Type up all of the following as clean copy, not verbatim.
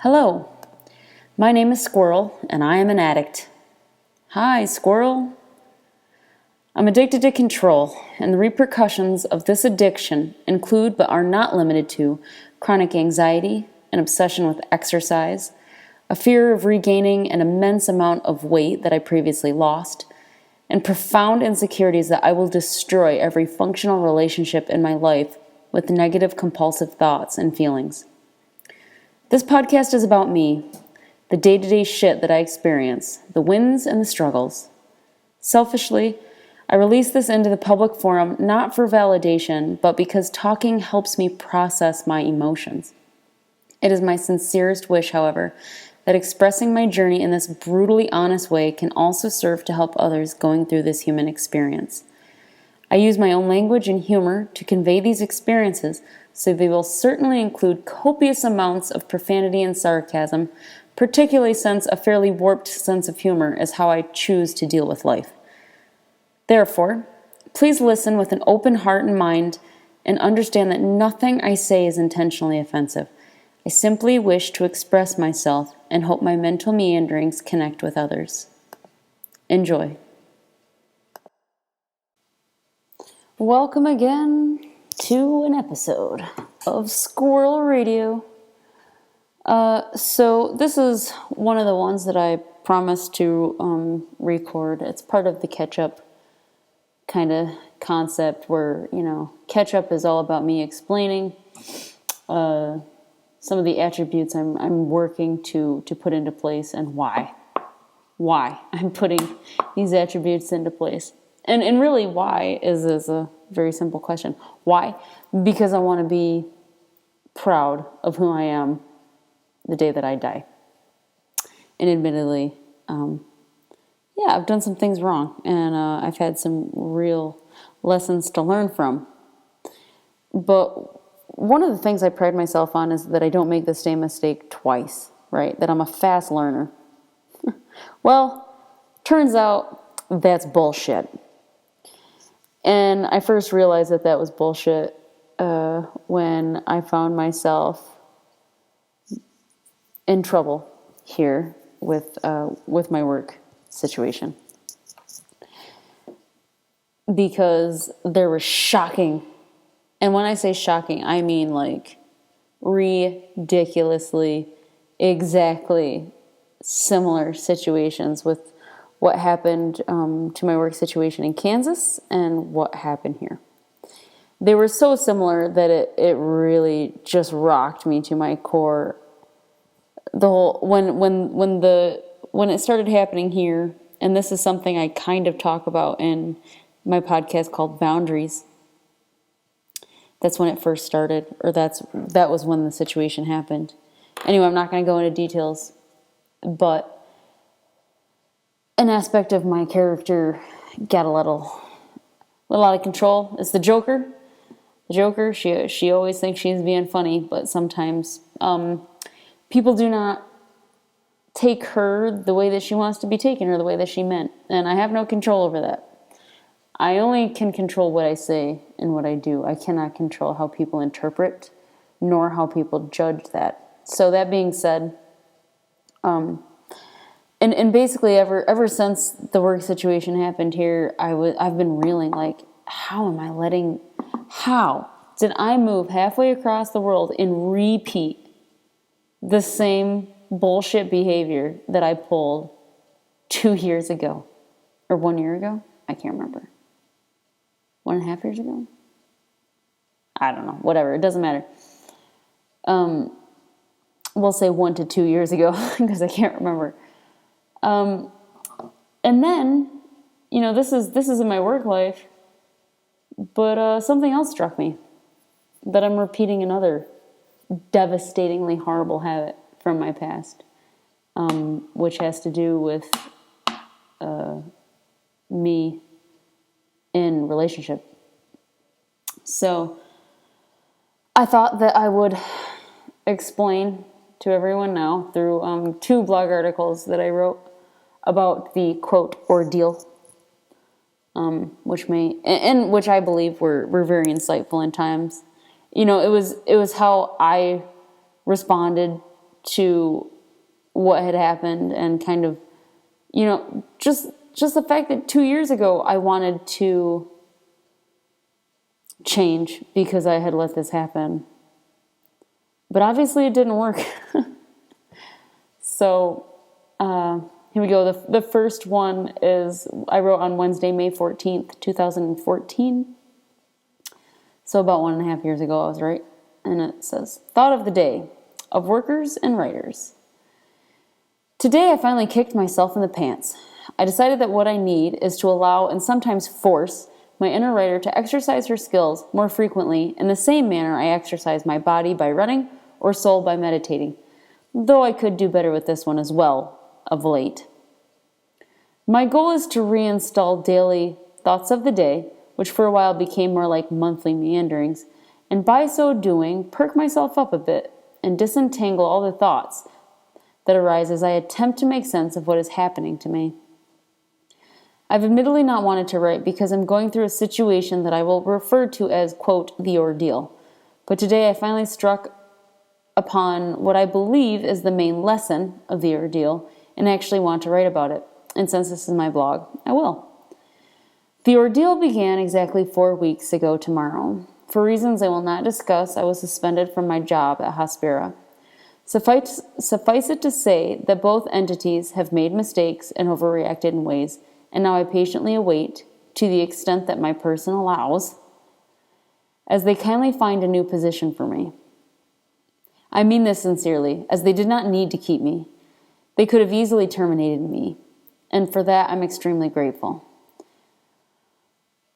Hello, my name is Squirrel, and I am an addict. Hi, Squirrel. I'm addicted to control, and the repercussions of this addiction include but are not limited to chronic anxiety, an obsession with exercise, a fear of regaining an immense amount of weight that I previously lost, and profound insecurities that I will destroy every functional relationship in my life with negative compulsive thoughts and feelings. This podcast is about me, the day-to-day shit that I experience, the wins and the struggles. Selfishly, I release this into the public forum not for validation, but because talking helps me process my emotions. It is my sincerest wish, however, that expressing my journey in this brutally honest way can also serve to help others going through this human experience. I use my own language and humor to convey these experiences, so they will certainly include copious amounts of profanity and sarcasm, particularly since a fairly warped sense of humor is how I choose to deal with life. Therefore, please listen with an open heart and mind and understand that nothing I say is intentionally offensive. I simply wish to express myself and hope my mental meanderings connect with others. Enjoy. Welcome again to an episode of Squirrel Radio. So this is one of the ones that I promised to record. It's part of the catch-up kind of concept where, catch-up is all about me explaining some of the attributes I'm working to put into place and why I'm putting these attributes into place. And really, why is a very simple question. Why? Because I want to be proud of who I am the day that I die. And admittedly, I've done some things wrong, and I've had some real lessons to learn from. But one of the things I pride myself on is that I don't make the same mistake twice, right? That I'm a fast learner. Well, turns out that's bullshit. And I first realized that was bullshit when I found myself in trouble here with my work situation. Because there were shocking, and when I say shocking, I mean like ridiculously, exactly similar situations with what happened to my work situation in Kansas and what happened here. They were so similar that it really just rocked me to my core. The whole when it started happening here, and this is something I kind of talk about in my podcast called Boundaries. That's when it first started, or that was when the situation happened. Anyway, I'm not going to go into details, but an aspect of my character got a little out of control. It's the Joker. The Joker, she always thinks she's being funny, but sometimes people do not take her the way that she wants to be taken or the way that she meant. And I have no control over that. I only can control what I say and what I do. I cannot control how people interpret, nor how people judge that. So that being said, And basically, ever since the work situation happened here, I've been reeling like, how did I move halfway across the world and repeat the same bullshit behavior that I pulled 2 years ago? Or 1 year ago? I can't remember. 1.5 years ago? I don't know. Whatever. It doesn't matter. We'll say 1 to 2 years ago because I can't remember. And then, this is in my work life, but something else struck me, that I'm repeating another devastatingly horrible habit from my past, which has to do with me in relationship. So I thought that I would explain to everyone now through 2 blog articles that I wrote about the quote ordeal, which I believe were very insightful in times. It was how I responded to what had happened and kind of, just the fact that 2 years ago I wanted to change because I had let this happen. But obviously it didn't work. So here we go. The first one is I wrote on Wednesday, May 14th, 2014. So about 1.5 years ago, I was right. And it says, thought of the day of workers and writers. Today I finally kicked myself in the pants. I decided that what I need is to allow and sometimes force my inner writer to exercise her skills more frequently in the same manner I exercise my body by running or soul by meditating, though I could do better with this one as well of late. My goal is to reinstall daily thoughts of the day, which for a while became more like monthly meanderings, and by so doing, perk myself up a bit and disentangle all the thoughts that arise as I attempt to make sense of what is happening to me. I've admittedly not wanted to write because I'm going through a situation that I will refer to as, quote, the ordeal. But today I finally struck upon what I believe is the main lesson of the ordeal and actually want to write about it. And since this is my blog, I will. The ordeal began exactly 4 weeks ago tomorrow. For reasons I will not discuss, I was suspended from my job at Hospira. Suffice it to say that both entities have made mistakes and overreacted in ways, and now I patiently await, to the extent that my person allows, as they kindly find a new position for me. I mean this sincerely, as they did not need to keep me. They could have easily terminated me, and for that I'm extremely grateful.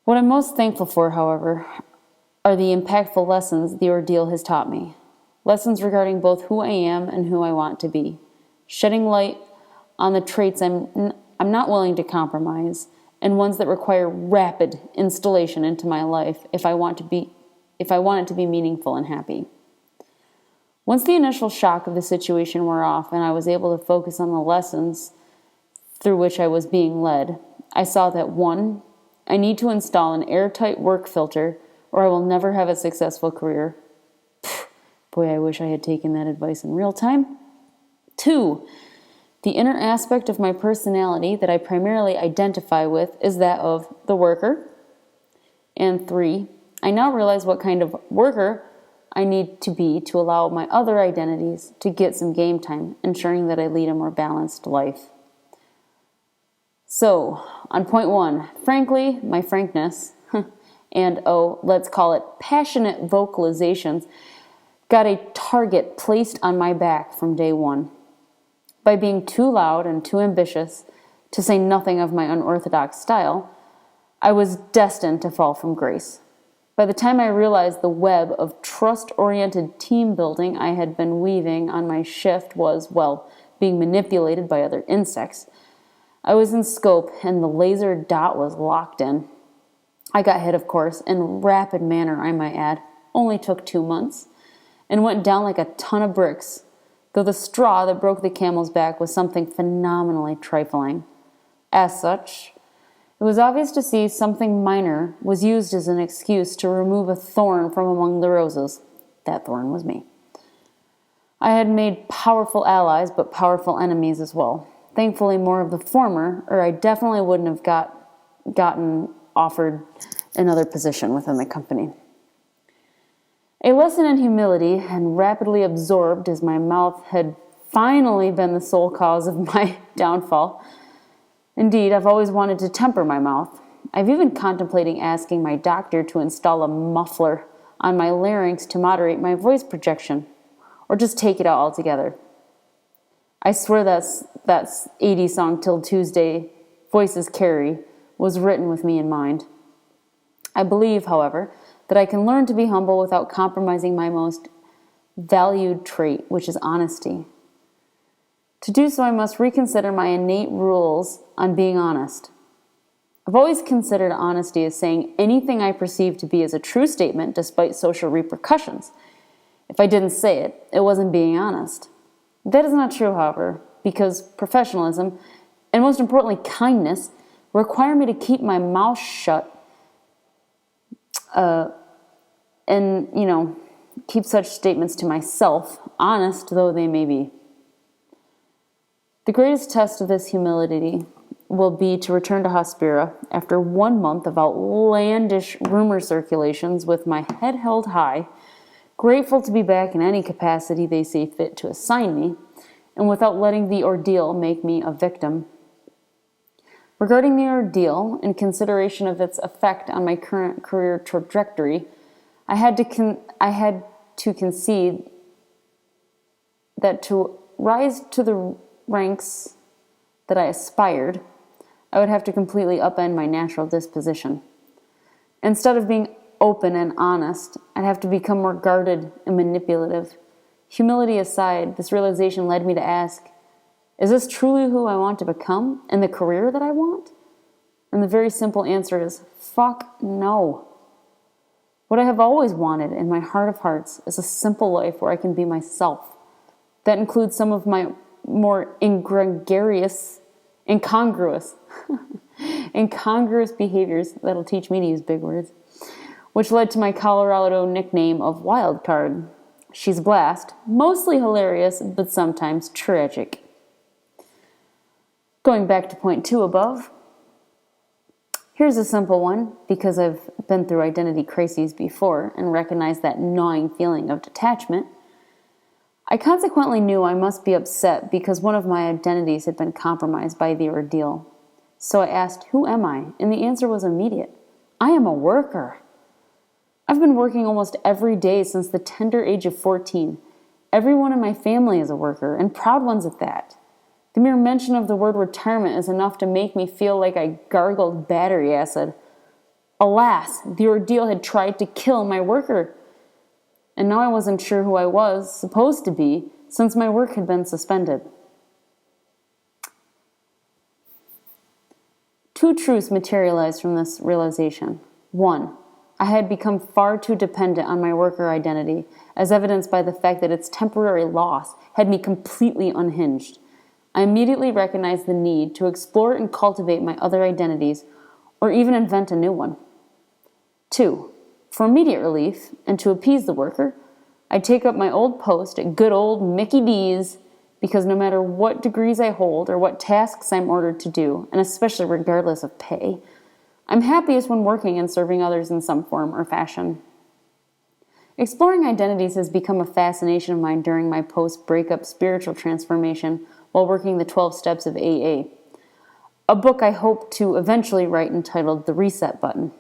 What I'm most thankful for, however, are the impactful lessons the ordeal has taught me. Lessons regarding both who I am and who I want to be, shedding light on the traits I'm not willing to compromise, and ones that require rapid installation into my life if I want it to be meaningful and happy. Once the initial shock of the situation wore off and I was able to focus on the lessons through which I was being led, I saw that 1, I need to install an airtight work filter or I will never have a successful career. Boy, I wish I had taken that advice in real time. 2, the inner aspect of my personality that I primarily identify with is that of the worker. And 3, I now realize what kind of worker I need to be to allow my other identities to get some game time, ensuring that I lead a more balanced life. So, on point 1, frankly, my frankness, and let's call it passionate vocalizations, got a target placed on my back from day 1. By being too loud and too ambitious, to say nothing of my unorthodox style, I was destined to fall from grace. By the time I realized the web of trust-oriented team building I had been weaving on my shift was, being manipulated by other insects, I was in scope and the laser dot was locked in. I got hit, of course, in rapid manner, I might add, only took 2 months, and went down like a ton of bricks, though the straw that broke the camel's back was something phenomenally trifling. As such, it was obvious to see something minor was used as an excuse to remove a thorn from among the roses. That thorn was me. I had made powerful allies, but powerful enemies as well. Thankfully, more of the former, or I definitely wouldn't have gotten offered another position within the company. A lesson in humility, and rapidly absorbed as my mouth had finally been the sole cause of my downfall. Indeed, I've always wanted to temper my mouth. I've even contemplating asking my doctor to install a muffler on my larynx to moderate my voice projection, or just take it out altogether. I swear that 80s song Till Tuesday, Voices Carry, was written with me in mind. I believe, however, that I can learn to be humble without compromising my most valued trait, which is honesty. To do so, I must reconsider my innate rules on being honest. I've always considered honesty as saying anything I perceive to be as a true statement despite social repercussions. If I didn't say it, it wasn't being honest. That is not true, however, because professionalism, and most importantly kindness, require me to keep my mouth shut and keep such statements to myself honest though they may be. The greatest test of this humility will be to return to Hospira after 1 month of outlandish rumor circulations with my head held high, grateful to be back in any capacity they see fit to assign me, and without letting the ordeal make me a victim. Regarding the ordeal, in consideration of its effect on my current career trajectory, I had to concede that to rise to the ranks that I aspired, I would have to completely upend my natural disposition. Instead of being open and honest, I'd have to become more guarded and manipulative. Humility aside, this realization led me to ask, is this truly who I want to become and the career that I want? And the very simple answer is, fuck no. What I have always wanted in my heart of hearts is a simple life where I can be myself. That includes some of my more incongruous behaviors, that'll teach me to use big words, which led to my Colorado nickname of Wildcard. She's a blast, mostly hilarious, but sometimes tragic. Going back to point 2 above, here's a simple one, because I've been through identity crises before and recognized that gnawing feeling of detachment. I consequently knew I must be upset because one of my identities had been compromised by the ordeal. So I asked, who am I? And the answer was immediate. I am a worker. I've been working almost every day since the tender age of 14. Everyone in my family is a worker, and proud ones at that. The mere mention of the word retirement is enough to make me feel like I gargled battery acid. Alas, the ordeal had tried to kill my worker. And now I wasn't sure who I was supposed to be since my work had been suspended. 2 truths materialized from this realization. 1, I had become far too dependent on my worker identity, as evidenced by the fact that its temporary loss had me completely unhinged. I immediately recognized the need to explore and cultivate my other identities, or even invent a new one. 2, for immediate relief, and to appease the worker, I'd take up my old post at good old Mickey D's, because no matter what degrees I hold or what tasks I'm ordered to do, and especially regardless of pay, I'm happiest when working and serving others in some form or fashion. Exploring identities has become a fascination of mine during my post-breakup spiritual transformation while working the 12 steps of AA, a book I hope to eventually write entitled The Reset Button.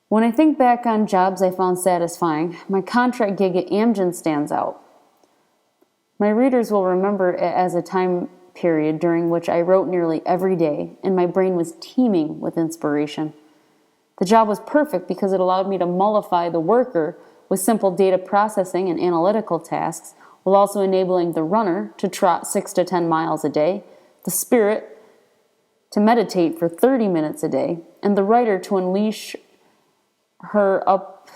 When I think back on jobs I found satisfying, my contract gig at Amgen stands out. My readers will remember it as a time period during which I wrote nearly every day, and my brain was teeming with inspiration. The job was perfect because it allowed me to mollify the worker with simple data processing and analytical tasks, while also enabling the runner to trot 6 to 10 miles a day, the spirit to meditate for 30 minutes a day, and the writer to unleash her up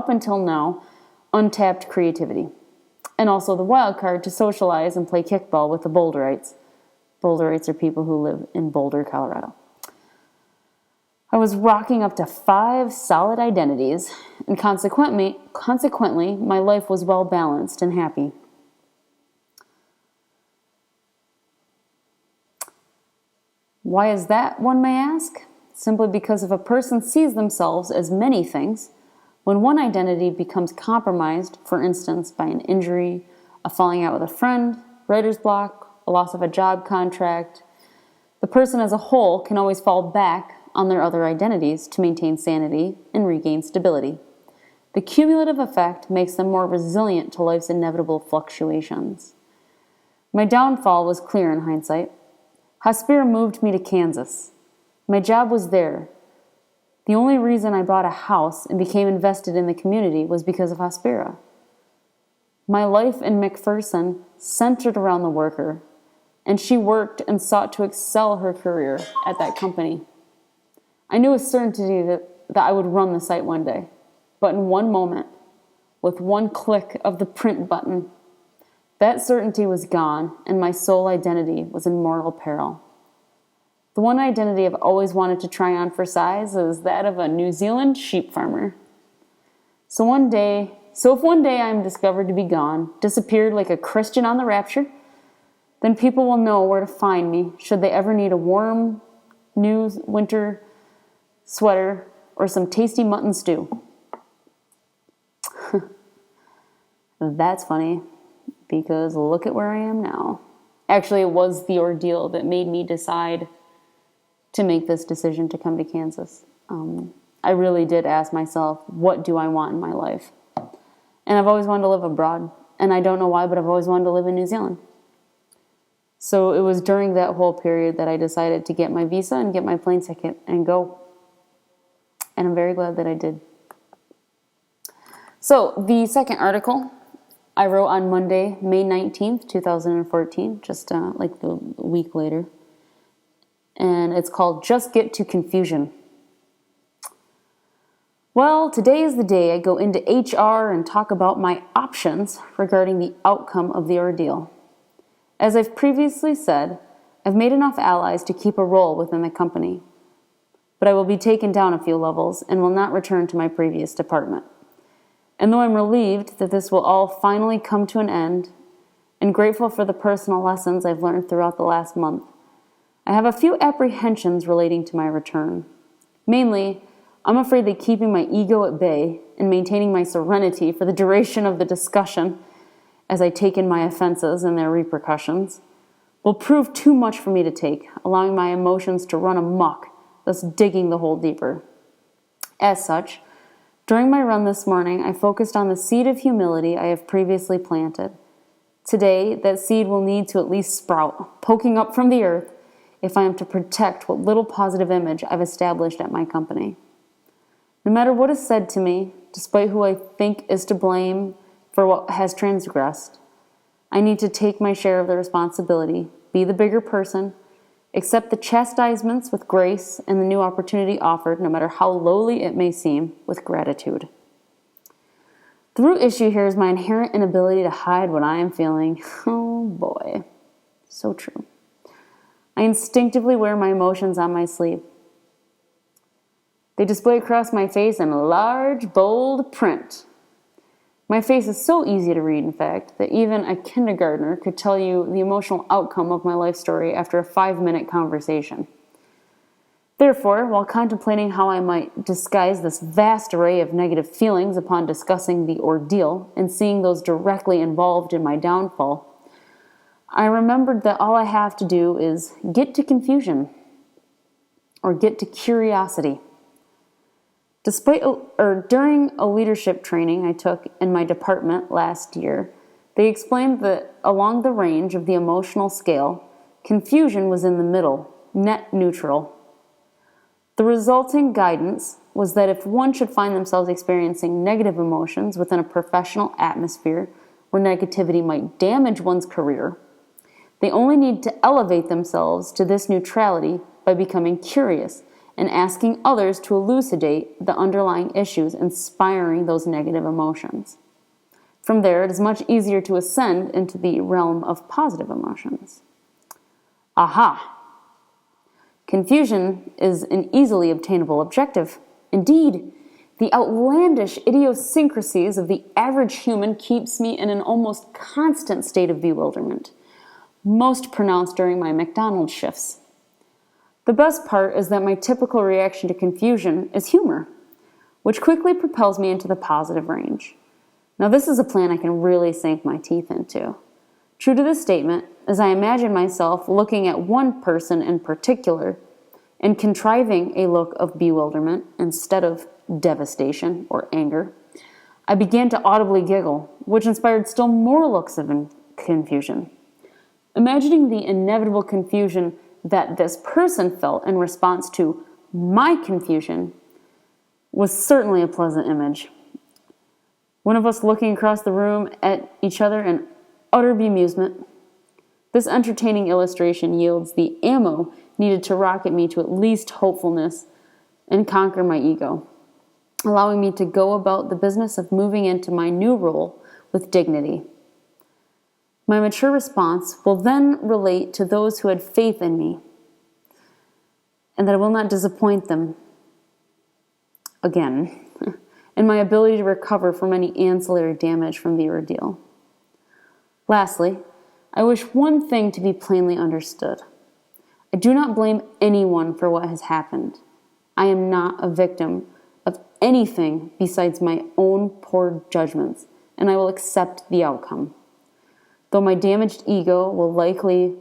until now untapped creativity. And also the wild card to socialize and play kickball with the Boulderites. Boulderites are people who live in Boulder, Colorado. I was rocking up to 5 solid identities, and consequently, my life was well balanced and happy. Why is that, one may ask? Simply because if a person sees themselves as many things, when one identity becomes compromised, for instance, by an injury, a falling out with a friend, writer's block, a loss of a job contract, the person as a whole can always fall back on their other identities to maintain sanity and regain stability. The cumulative effect makes them more resilient to life's inevitable fluctuations. My downfall was clear in hindsight. Hospira moved me to Kansas. My job was there. The only reason I bought a house and became invested in the community was because of Hospira. My life in McPherson centered around the worker, and she worked and sought to excel her career at that company. I knew with certainty that I would run the site one day, but in one moment, with one click of the print button, that certainty was gone, and my sole identity was in mortal peril. The one identity I've always wanted to try on for size is that of a New Zealand sheep farmer. So if one day I am discovered to be gone, disappeared like a Christian on the rapture, then people will know where to find me should they ever need a warm, new winter sweater or some tasty mutton stew. That's funny, because look at where I am now. Actually, it was the ordeal that made me decide to make this decision to come to Kansas. I really did ask myself, what do I want in my life? And I've always wanted to live abroad. And I don't know why, but I've always wanted to live in New Zealand. So it was during that whole period that I decided to get my visa and get my plane ticket and go. And I'm very glad that I did. So the second article I wrote on Monday, May 19th, 2014, just like a week later. And it's called Just Get to Confusion. Well, today is the day I go into HR and talk about my options regarding the outcome of the ordeal. As I've previously said, I've made enough allies to keep a role within the company, but I will be taken down a few levels and will not return to my previous department. And though I'm relieved that this will all finally come to an end, and grateful for the personal lessons I've learned throughout the last month, I have a few apprehensions relating to my return. Mainly, I'm afraid that keeping my ego at bay and maintaining my serenity for the duration of the discussion, as I take in my offenses and their repercussions, will prove too much for me to take, allowing my emotions to run amok, thus digging the hole deeper. As such, during my run this morning, I focused on the seed of humility I have previously planted. Today, that seed will need to at least sprout, poking up from the earth, if I am to protect what little positive image I've established at my company. No matter what is said to me, despite who I think is to blame for what has transgressed, I need to take my share of the responsibility, be the bigger person, accept the chastisements with grace and the new opportunity offered, no matter how lowly it may seem, with gratitude. The root issue here is my inherent inability to hide what I am feeling. Oh boy, so true. I instinctively wear my emotions on my sleeve. They display across my face in large, bold print. My face is so easy to read, in fact, that even a kindergartner could tell you the emotional outcome of my life story after a 5-minute conversation. Therefore, while contemplating how I might disguise this vast array of negative feelings upon discussing the ordeal and seeing those directly involved in my downfall, I remembered that all I have to do is get to confusion or get to curiosity. During a leadership training I took in my department last year, they explained that along the range of the emotional scale, confusion was in the middle, net neutral. The resulting guidance was that if one should find themselves experiencing negative emotions within a professional atmosphere where negativity might damage one's career, they only need to elevate themselves to this neutrality by becoming curious and asking others to elucidate the underlying issues inspiring those negative emotions. From there, it is much easier to ascend into the realm of positive emotions. Aha! Confusion is an easily obtainable objective. Indeed, the outlandish idiosyncrasies of the average human keeps me in an almost constant state of bewilderment, most pronounced during my McDonald's shifts. The best part is that my typical reaction to confusion is humor, which quickly propels me into the positive range. Now, this is a plan I can really sink my teeth into. True to this statement, as I imagine myself looking at one person in particular and contriving a look of bewilderment instead of devastation or anger, I began to audibly giggle, which inspired still more looks of confusion. Imagining the inevitable confusion that this person felt in response to my confusion was certainly a pleasant image. One of us looking across the room at each other in utter bemusement. This entertaining illustration yields the ammo needed to rocket me to at least hopefulness and conquer my ego, allowing me to go about the business of moving into my new role with dignity. My mature response will then relate to those who had faith in me. and that I will not disappoint them again, and my ability to recover from any ancillary damage from the ordeal. Lastly, I wish one thing to be plainly understood. I do not blame anyone for what has happened. I am not a victim of anything besides my own poor judgments, and I will accept the outcome. Though my damaged ego will likely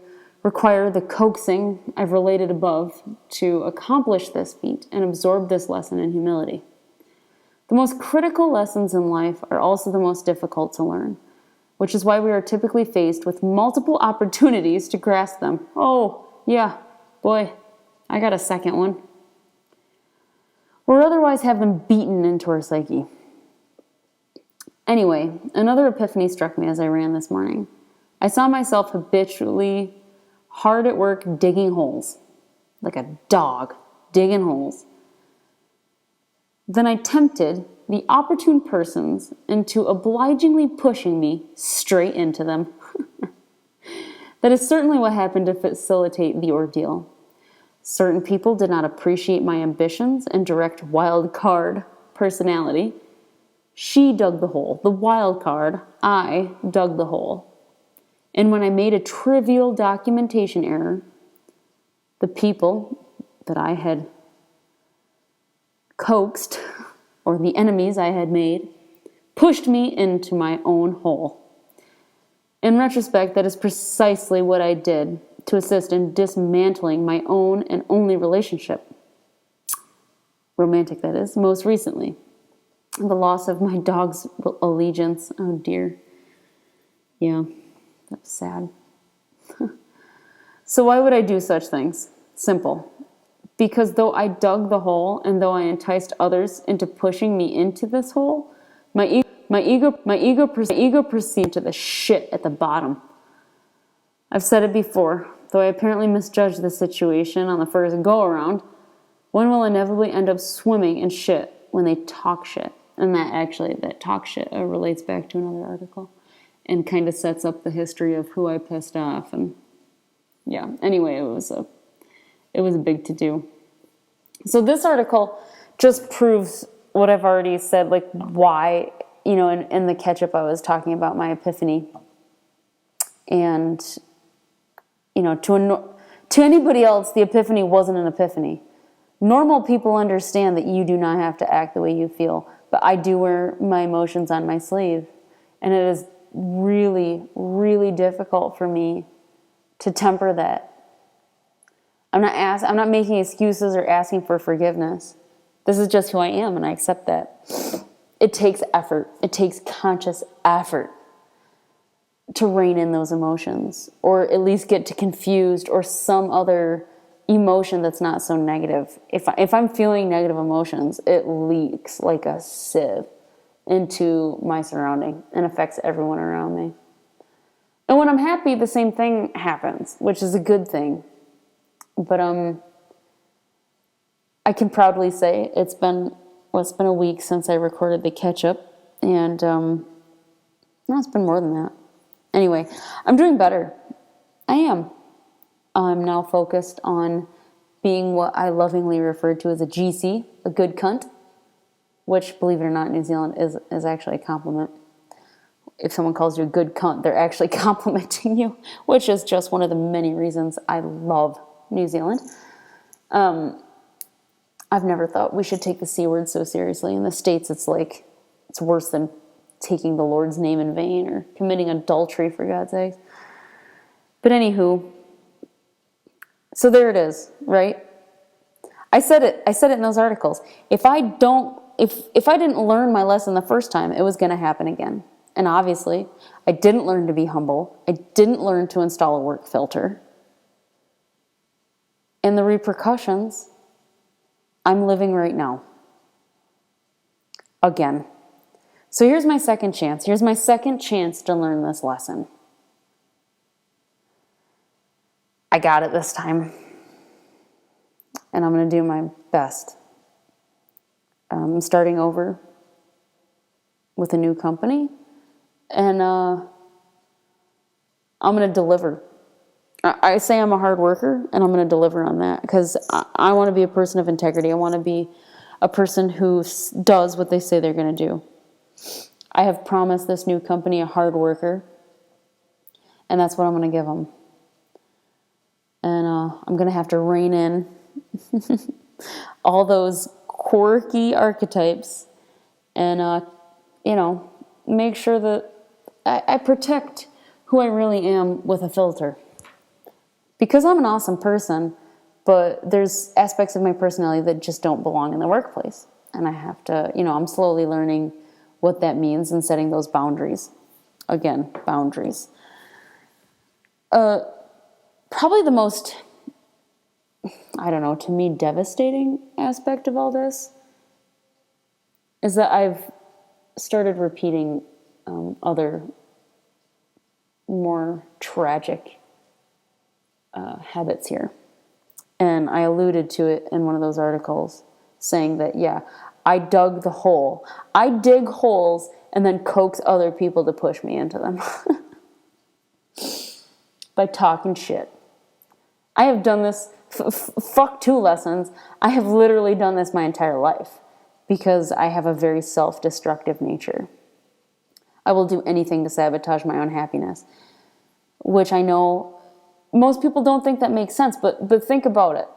require the coaxing I've related above to accomplish this feat and absorb this lesson in humility. The most critical lessons in life are also the most difficult to learn, which is why we are typically faced with multiple opportunities to grasp them. Oh, yeah, boy, I got a second one. Or otherwise have them beaten into our psyche. Anyway, another epiphany struck me as I ran this morning. I saw myself habitually hard at work digging holes, like a dog digging holes. Then I tempted the opportune persons into obligingly pushing me straight into them. That is certainly what happened to facilitate the ordeal. Certain people did not appreciate my ambitions and direct wild card personality. She dug the hole. The wild card, I dug the hole. And when I made a trivial documentation error, the people that I had coaxed, or the enemies I had made, pushed me into my own hole. In retrospect, that is precisely what I did to assist in dismantling my own and only relationship. Romantic, that is, most recently. The loss of my dog's allegiance. Oh, dear. Yeah, that's sad. So why would I do such things? Simple. Because though I dug the hole and though I enticed others into pushing me into this hole, my ego perceived to the shit at the bottom. I've said it before, though I apparently misjudged the situation on the first go-around, one will inevitably end up swimming in shit when they talk shit. And that talk shit relates back to another article and kind of sets up the history of who I pissed off. And yeah, anyway, it was a big to-do. So this article just proves what I've already said, like why, in the catch-up I was talking about my epiphany. And, to anybody else, the epiphany wasn't an epiphany. Normal people understand that you do not have to act the way you feel, but I do wear my emotions on my sleeve. And it is really, really difficult for me to temper that. I'm not making excuses or asking for forgiveness. This is just who I am, and I accept that. It takes effort. It takes conscious effort to rein in those emotions, or at least get to confused or some other emotion that's not so negative. If I'm feeling negative emotions, it leaks like a sieve into my surrounding and affects everyone around me. And when I'm happy, the same thing happens, which is a good thing. But I can proudly say it's been a week since I recorded the catch-up, and no, it's been more than that. Anyway, I'm doing better. I am. I'm now focused on being what I lovingly refer to as a GC, a good cunt, which, believe it or not, in New Zealand is actually a compliment. If someone calls you a good cunt, they're actually complimenting you, which is just one of the many reasons I love New Zealand. I've never thought we should take the C word so seriously. In the States, it's worse than taking the Lord's name in vain or committing adultery, for God's sake. But anywho, so there it is, right? I said it in those articles. If I didn't learn my lesson the first time, it was going to happen again. And obviously, I didn't learn to be humble. I didn't learn to install a work filter. And the repercussions, I'm living right now. Again. So here's my second chance. Here's my second chance to learn this lesson. I got it this time. And I'm going to do my best. I'm starting over with a new company. And I'm going to deliver. I say I'm a hard worker, and I'm going to deliver on that, because I want to be a person of integrity. I want to be a person who does what they say they're going to do. I have promised this new company a hard worker, and that's what I'm going to give them. And I'm going to have to rein in all those quirky archetypes and, make sure that I protect who I really am with a filter. Because I'm an awesome person, but there's aspects of my personality that just don't belong in the workplace. And I have to, I'm slowly learning what that means and setting those boundaries. Again, boundaries. Probably the most, to me, devastating aspect of all this is that I've started repeating other more tragic habits here. And I alluded to it in one of those articles, saying that, I dug the hole. I dig holes and then coax other people to push me into them by talking shit. I have done this, fuck 2 lessons. I have literally done this my entire life because I have a very self-destructive nature. I will do anything to sabotage my own happiness, which I know most people don't think that makes sense, but think about it.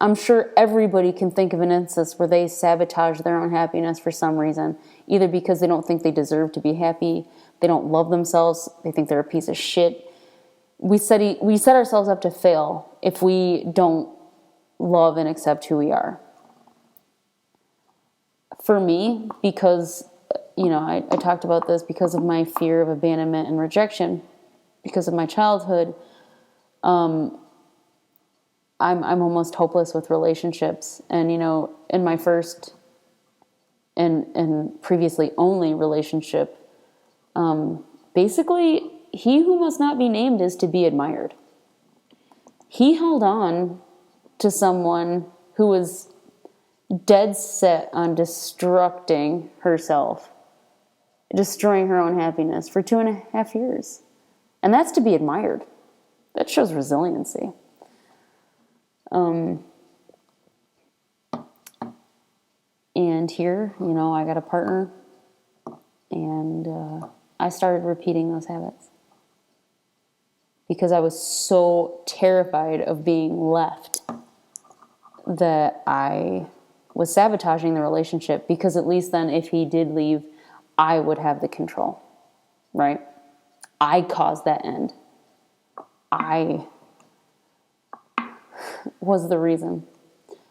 I'm sure everybody can think of an instance where they sabotage their own happiness for some reason, either because they don't think they deserve to be happy, they don't love themselves, they think they're a piece of shit. We set ourselves up to fail if we don't love and accept who we are. For me, because, I talked about this because of my fear of abandonment and rejection, because of my childhood, I'm almost hopeless with relationships. And, in my first and previously only relationship, basically, he who must not be named is to be admired. He held on to someone who was dead set on destructing herself, destroying her own happiness for 2.5 years. And that's to be admired. That shows resiliency. And here, I got a partner, and I started repeating those habits because I was so terrified of being left that I was sabotaging the relationship, because at least then if he did leave, I would have the control, right? I caused that end. I was the reason.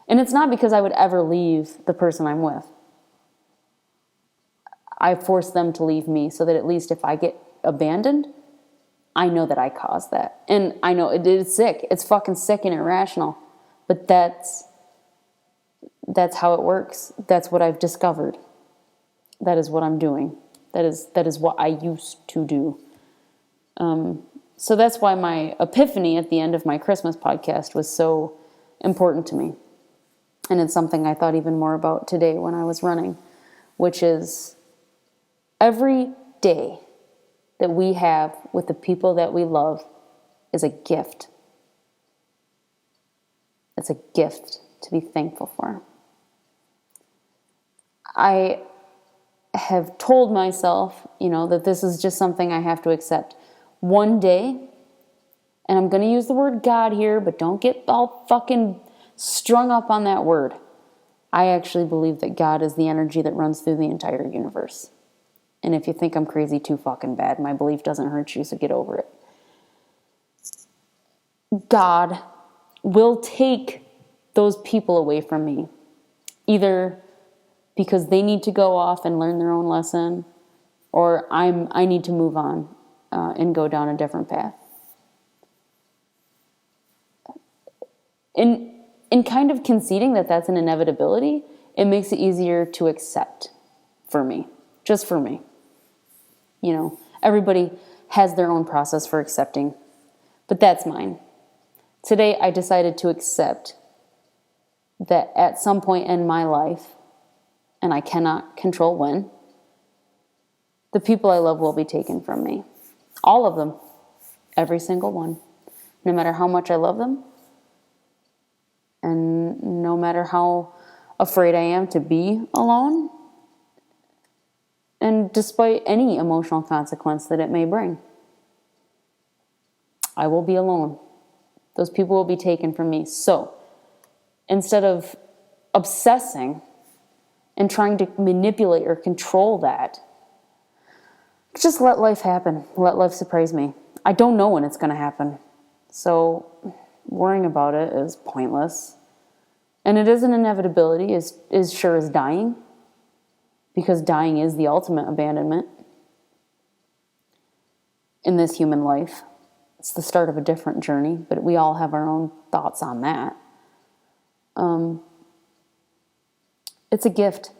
And it's not because I would ever leave the person I'm with. I forced them to leave me so that at least if I get abandoned, I know that I caused that. And I know it is sick. It's fucking sick and irrational. But that's how it works. That's what I've discovered. That is what I'm doing. That is what I used to do. So that's why my epiphany at the end of my Christmas podcast was so important to me. And it's something I thought even more about today when I was running, which is every day that we have with the people that we love is a gift. It's a gift to be thankful for. I have told myself, that this is just something I have to accept. One day, and I'm going to use the word God here, but don't get all fucking strung up on that word. I actually believe that God is the energy that runs through the entire universe. And if you think I'm crazy, too fucking bad. My belief doesn't hurt you, so get over it. God will take those people away from me, either because they need to go off and learn their own lesson, or I need to move on and go down a different path. In kind of conceding that that's an inevitability, it makes it easier to accept for me, just for me. Everybody has their own process for accepting, but that's mine. Today, I decided to accept that at some point in my life, and I cannot control when, the people I love will be taken from me. All of them. Every single one. no matter how much I love them, and no matter how afraid I am to be alone, and despite any emotional consequence that it may bring. I will be alone. Those people will be taken from me. So, instead of obsessing and trying to manipulate or control that, just let life happen. Let life surprise me. I don't know when it's going to happen. So, worrying about it is pointless. And it is an inevitability, as sure as dying, because dying is the ultimate abandonment in this human life. It's the start of a different journey, but we all have our own thoughts on that. It's a gift.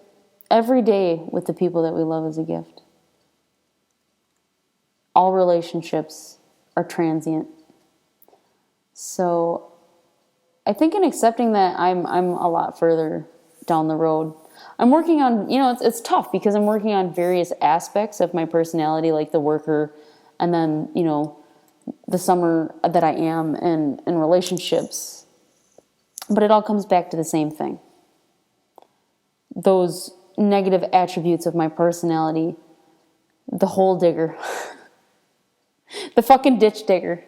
Every day with the people that we love is a gift. All relationships are transient. So I think in accepting that, I'm a lot further down the road. I'm working on, it's tough because I'm working on various aspects of my personality, like the worker, and then, the summer that I am in relationships. But it all comes back to the same thing. Those negative attributes of my personality, the hole digger, the fucking ditch digger.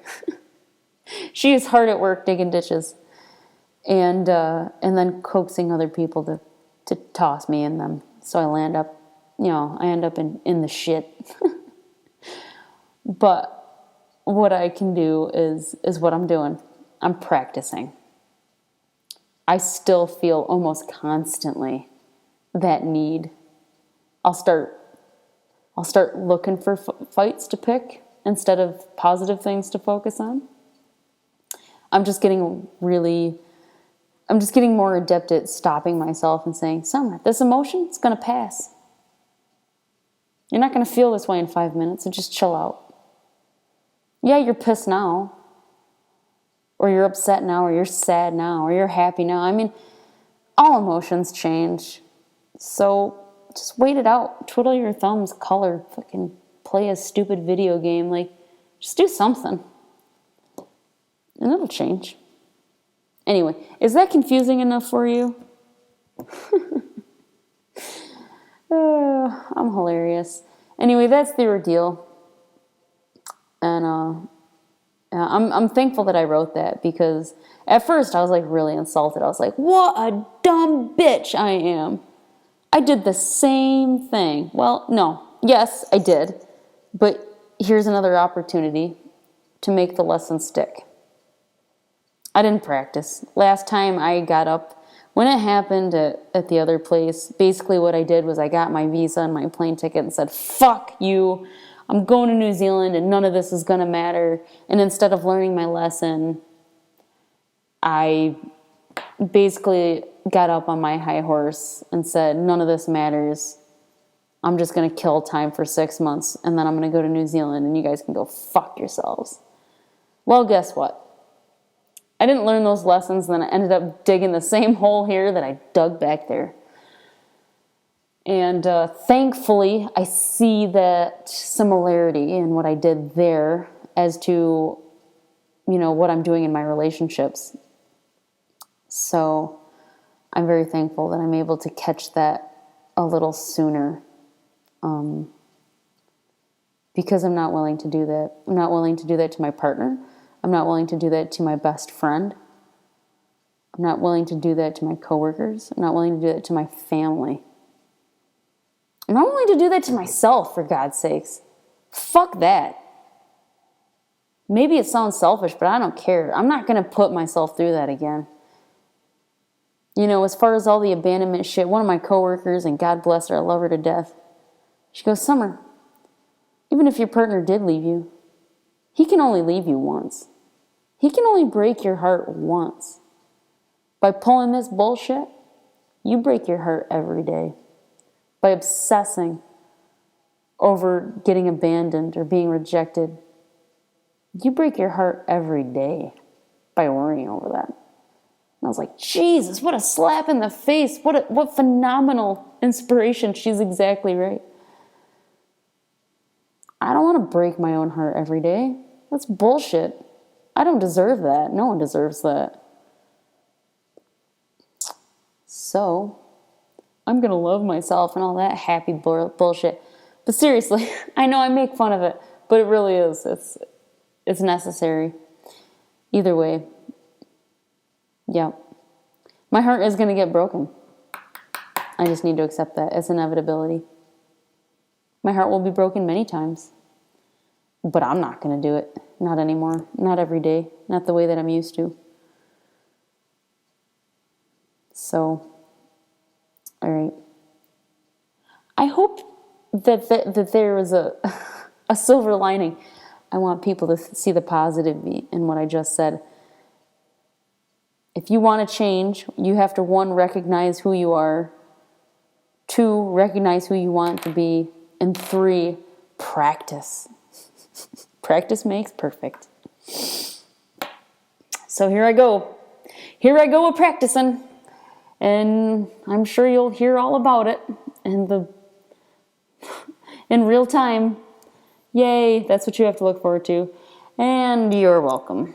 She is hard at work digging ditches, and then coaxing other people to toss me in them. So I end up in the shit. But what I can do is what I'm doing. I'm practicing. I still feel almost constantly that need. I'll start looking for fights to pick instead of positive things to focus on. I'm just getting more adept at stopping myself and saying, Summer, this emotion, it's going to pass. You're not going to feel this way in 5 minutes, so just chill out. Yeah, you're pissed now, or you're upset now, or you're sad now, or you're happy now. I mean, all emotions change. So just wait it out. Twiddle your thumbs, color, fucking play a stupid video game. Just do something. And it'll change. Anyway, is that confusing enough for you? I'm hilarious. Anyway, that's the ordeal. And I'm thankful that I wrote that, because at first I was really insulted. I was like, what a dumb bitch I am. I did the same thing. Well, no. Yes, I did. But here's another opportunity to make the lesson stick. I didn't practice. Last time I got up, when it happened at the other place, basically what I did was I got my visa and my plane ticket and said, fuck you. I'm going to New Zealand and none of this is going to matter. And instead of learning my lesson, I basically got up on my high horse and said, none of this matters. I'm just going to kill time for 6 months and then I'm going to go to New Zealand and you guys can go fuck yourselves. Well, guess what? I didn't learn those lessons, and then I ended up digging the same hole here that I dug back there. And thankfully, I see that similarity in what I did there as to, what I'm doing in my relationships. So I'm very thankful that I'm able to catch that a little sooner, because I'm not willing to do that. I'm not willing to do that to my partner. I'm not willing to do that to my best friend. I'm not willing to do that to my coworkers. I'm not willing to do that to my family. I'm not willing to do that to myself, for God's sakes. Fuck that. Maybe it sounds selfish, but I don't care. I'm not going to put myself through that again. As far as all the abandonment shit, one of my coworkers, and God bless her, I love her to death, she goes, Summer, even if your partner did leave you, he can only leave you once. He can only break your heart once. By pulling this bullshit, you break your heart every day. By obsessing over getting abandoned or being rejected, you break your heart every day by worrying over that. And I was like, Jesus, what a slap in the face. What phenomenal inspiration. She's exactly right. I don't want to break my own heart every day. That's bullshit. I don't deserve that. No one deserves that. So, I'm going to love myself and all that happy bullshit. But seriously, I know I make fun of it, but it really is. It's necessary. Either way. Yeah. My heart is going to get broken. I just need to accept that. It's inevitability. My heart will be broken many times. But I'm not going to do it. Not anymore. Not every day. Not the way that I'm used to. So, all right. I hope that there is a silver lining. I want people to see the positive in what I just said. If you want to change, you have to, 1, recognize who you are. 2, recognize who you want to be. And 3, practice. Practice makes perfect. So here I go. Here I go with practicing. And I'm sure you'll hear all about it in real time. Yay, that's what you have to look forward to. And you're welcome.